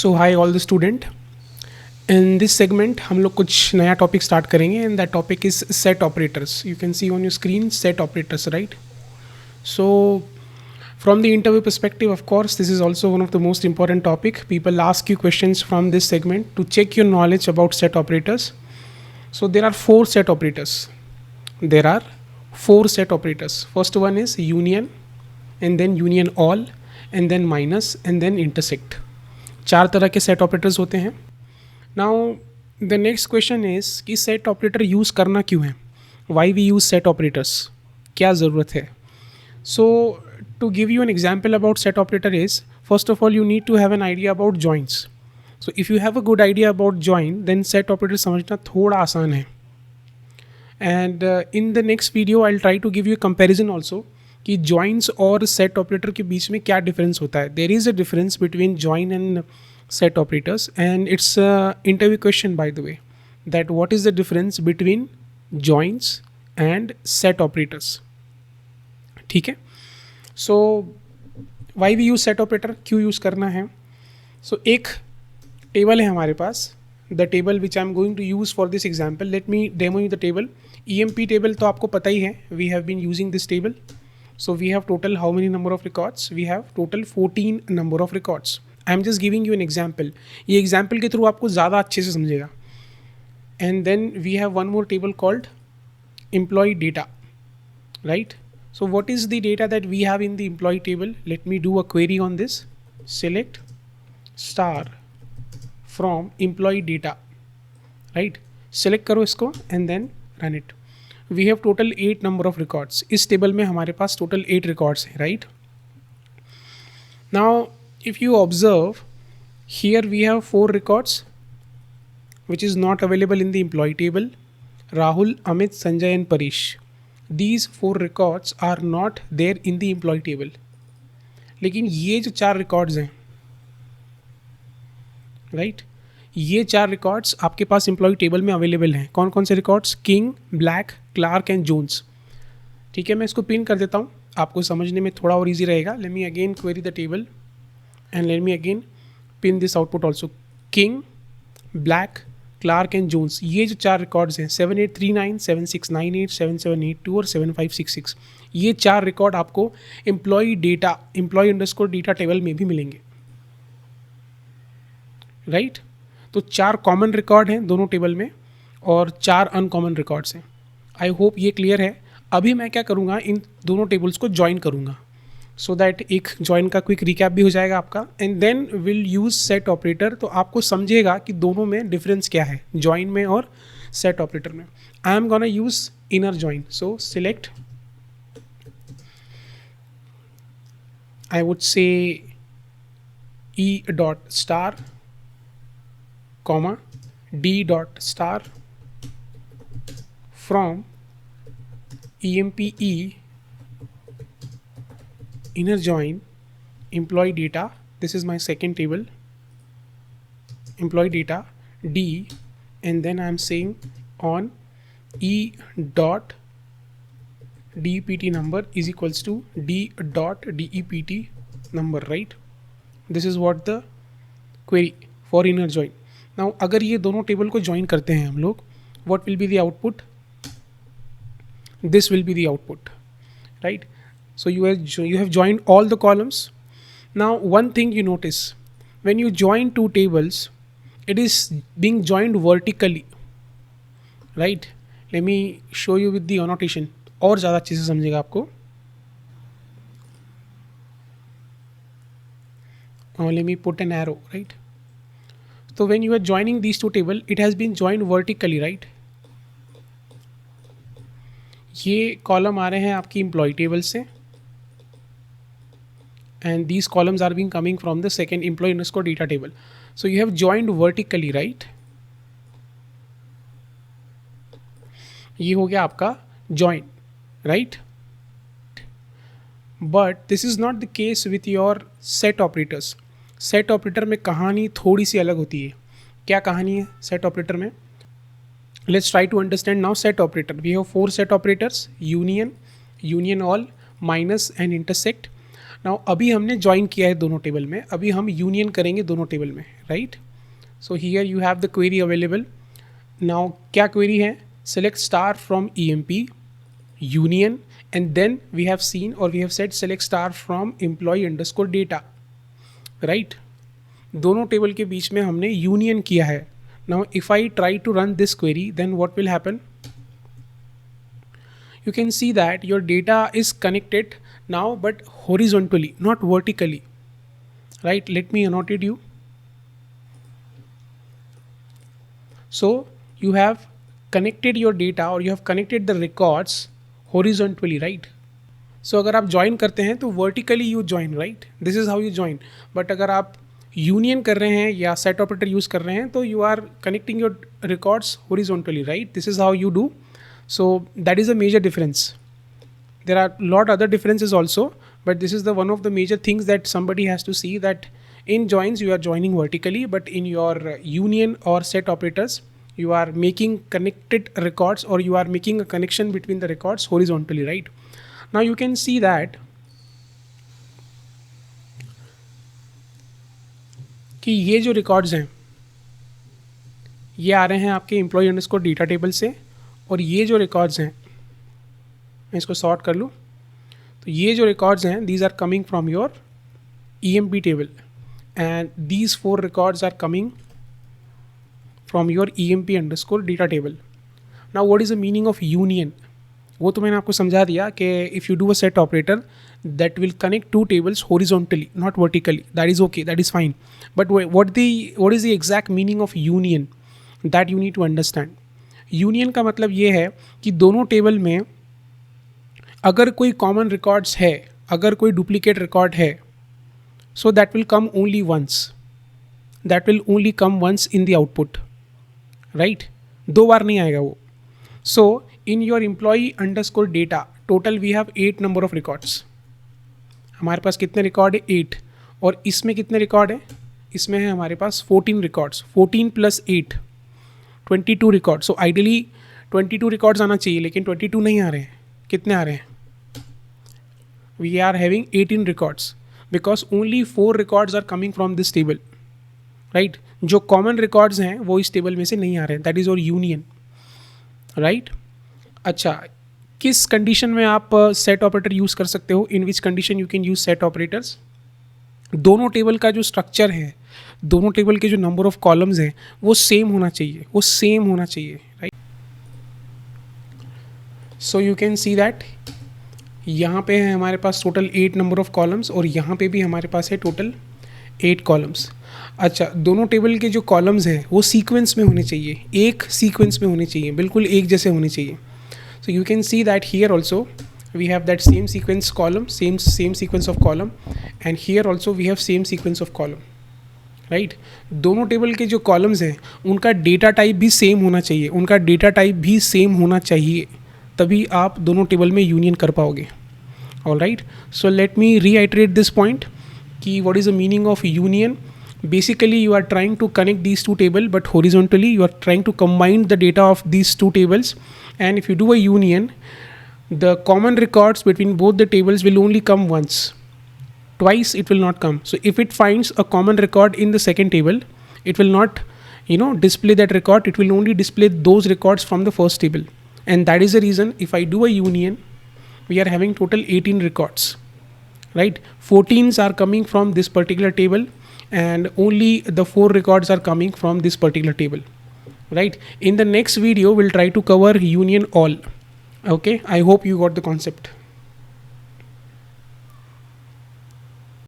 So high all the student. In this segment हम लोग कुछ नया टॉपिक स्टार्ट करेंगे and that topic is set operators. You can see on your screen set operators, right? So from the interview perspective, of course, this is also one of the most important topic. People ask you questions from this segment to check your knowledge about set operators. So there are four set operators. There are four set operators. First one is union, and then union all, and then minus, and then intersect. चार तरह के set operators होते हैं. Now the next question is कि set operator use करना क्यों है? Why we use set operators? क्या ज़रूरत है? So to give you an example about set operator is, first of all you need to have an idea about joins. So if you have a good idea about join, then set operator समझना थोड़ा आसान है. And in the next video I'll try to give you a comparison also कि joins और set operator के बीच में क्या difference होता है. There is a difference between join and set operators, and it's a interview question by the way, that what is the difference between joins and set operators. ठीक है. So why we use set operator, क्यों use करना है? So एक table है हमारे पास, the table which I am going to use for this example. Let me demo you the table. EMP table तो आपको पता ही है, we have been using this table. So we have total how many number of records? We have total 14 number of records. I am just giving you an example. ये example के through आपको ज़्यादा अच्छे से समझेगा. And then we have one more table called employee data, right? So what is the data that we have in the employee table? Let me do a query on this. Select star from employee data, right? Select करो इसको and then run it. We have total 8 number of records. इस table में हमारे पास total 8 records हैं, right? Now if you observe, here we have 4 records which is not available in the employee table. Rahul, Amit, Sanjay and Parish. These 4 records are not there in the employee table. लेकिन ये जो 4 records हैं, right, ये 4 records आपके पास employee table में available हैं. कौन कौन से records? King, Black, Clark and Jones. ठीक है, मैं इसको पिन कर देता हूँ, आपको समझने में थोड़ा और ईजी रहेगा. Let me again query the table and let me again pin this output also. King, Black, Clark and Jones, ये जो 4 रिकॉर्ड्स हैं 7839, 7698, 7782 और 7566, ये 4 रिकॉर्ड आपको employ data, employ underscore data table में भी मिलेंगे, राइट? तो 4 कॉमन रिकॉर्ड हैं दोनों टेबल में और 4 अनकॉमन रिकॉर्ड्स हैं. आई होप ये क्लियर है. अभी मैं क्या करूँगा, इन दोनों टेबल्स को ज्वाइन करूँगा सो दैट एक ज्वाइन का क्विक रिकैप भी हो जाएगा आपका. And then will use set operator. तो आपको समझेगा कि दोनों में डिफरेंस क्या है, ज्वाइन में और सेट ऑपरेटर में. I am gonna use inner join. So select, I would say E dot star comma D dot star from EMPE inner join employee data. This is my second table, employee data D, and then I am saying on E dot DEPT number is equals to D dot DEPT number, right? This is what the query for inner join. Now अगर ये दोनों table को join करते हैं हम लोग, what will be the output? This will be the output, right? So you have joined all the columns. Now one thing you notice, when you join two tables, it is being joined vertically, right? Let me show you with the annotation, और ज़्यादा अच्छे से समझेगा आपको. Let me put an arrow, right? So when you are joining these two tables, it has been joined vertically, right? ये column आ रहे हैं आपकी एम्प्लॉय टेबल से and these columns are being coming from the second employee underscore data table. So you have joined vertically, right? ये हो गया आपका join, right? But this is not the case with your set operators. Set operator में कहानी थोड़ी सी अलग होती है. क्या कहानी है set operator में? Let's try to understand now set operator. We have 4 set operators: union, union all, minus and intersect. Now अभी हमने ज्वाइन किया है दोनों टेबल में, अभी हम यूनियन करेंगे दोनों टेबल में, right. So here you have the query available. Now क्या क्वेरी है, select star from EMP union and then we have seen और we have set select star from employee underscore data, right. दोनों table के बीच में हमने union किया है। Now if I try to run this query then what will happen, you can see that your data is connected now but horizontally, not vertically, right? Let me annotate you. So you have connected your data or you have connected the records horizontally, right? So अगर आप join करते हैं तो vertically you join, right? This is how you join. But अगर आप union कर रहे हैं या set operator use कर रहे हैं तो you are connecting your records horizontally, right? This is how you do. So that is a major difference. There are lot other differences also, but this is the one of the major things that somebody has to see, that in joins you are joining vertically, but in your union or set operators you are making connected records or you are making a connection between the records horizontally, right? Now you can see that कि ये जो records हैं ये आ रहे हैं आपके employee underscore data table से, और ये जो रिकॉर्ड्स हैं मैं इसको सॉर्ट कर लूँ तो ये जो रिकॉर्ड्स हैं these are coming from your EMP table and these 4 records are coming from your EMP underscore data table. Now what is the meaning of union, वो तो मैंने आपको समझा दिया कि if you do a set operator that will connect 2 tables horizontally not vertically, that is okay, that is fine. But what is the exact meaning of union, that you need to understand. Union का मतलब ये है कि दोनों table में अगर कोई common records है, अगर कोई डुप्लीकेट रिकॉर्ड है, so that will come only once, that will only come once in the output, right, 2 बार नहीं आएगा वो। So in your employee underscore data total we have 8 number of records. हमारे पास कितने रिकॉर्ड है, 8, और इसमें कितने रिकॉर्ड है, इसमें है हमारे पास 14 records, 14 + 8 22 record. So ideally 22 records आना चाहिए, लेकिन 22 नहीं आ रहे हैं। कितने आ रहे हैं, we are having 18 records because only 4 records are coming from this table, right. जो कॉमन रिकॉर्ड्स हैं वो इस टेबल में से नहीं आ रहे हैं, दैट इज़ और यूनियन, राइट। अच्छा, किस कंडीशन में आप सेट ऑपरेटर यूज़ कर सकते हो, in which condition you can use set operators, दोनों टेबल का जो स्ट्रक्चर है, दोनों टेबल के जो नंबर ऑफ कॉलम्स हैं वो सेम होना चाहिए, वो सेम होना चाहिए, right. So you can see that यहाँ पे है हमारे पास टोटल 8 नंबर ऑफ कॉलम्स और यहाँ पे भी हमारे पास है टोटल 8 कॉलम्स। अच्छा, दोनों टेबल के जो कॉलम्स हैं वो सीक्वेंस में होने चाहिए, एक सीक्वेंस में होने चाहिए, बिल्कुल एक जैसे होने चाहिए। So you can see that here also we have that same sequence column, same sequence of column, and here also we have same sequence of column, right। दोनों टेबल के जो कॉलम्स हैं उनका डेटा टाइप भी same होना चाहिए, उनका data type भी सेम होना चाहिए, तभी आप दोनों टेबल में यूनियन कर पाओगे। All right, so let me reiterate this point कि what is the meaning of union. Basically you are trying to connect these 2 tables, but horizontally you are trying to combine the data of these 2 tables, and if you do a union, the common records between both the tables will only come once, twice it will not come. So if it finds a common record in the second table, it will not display that record, it will only display those records from the first table, and that is the reason if I do a union we are having total 18 records, right। 14s are coming from this particular table and only the 4 records are coming from this particular table, right। In the next video we'll try to cover union all. Okay, I hope you got the concept.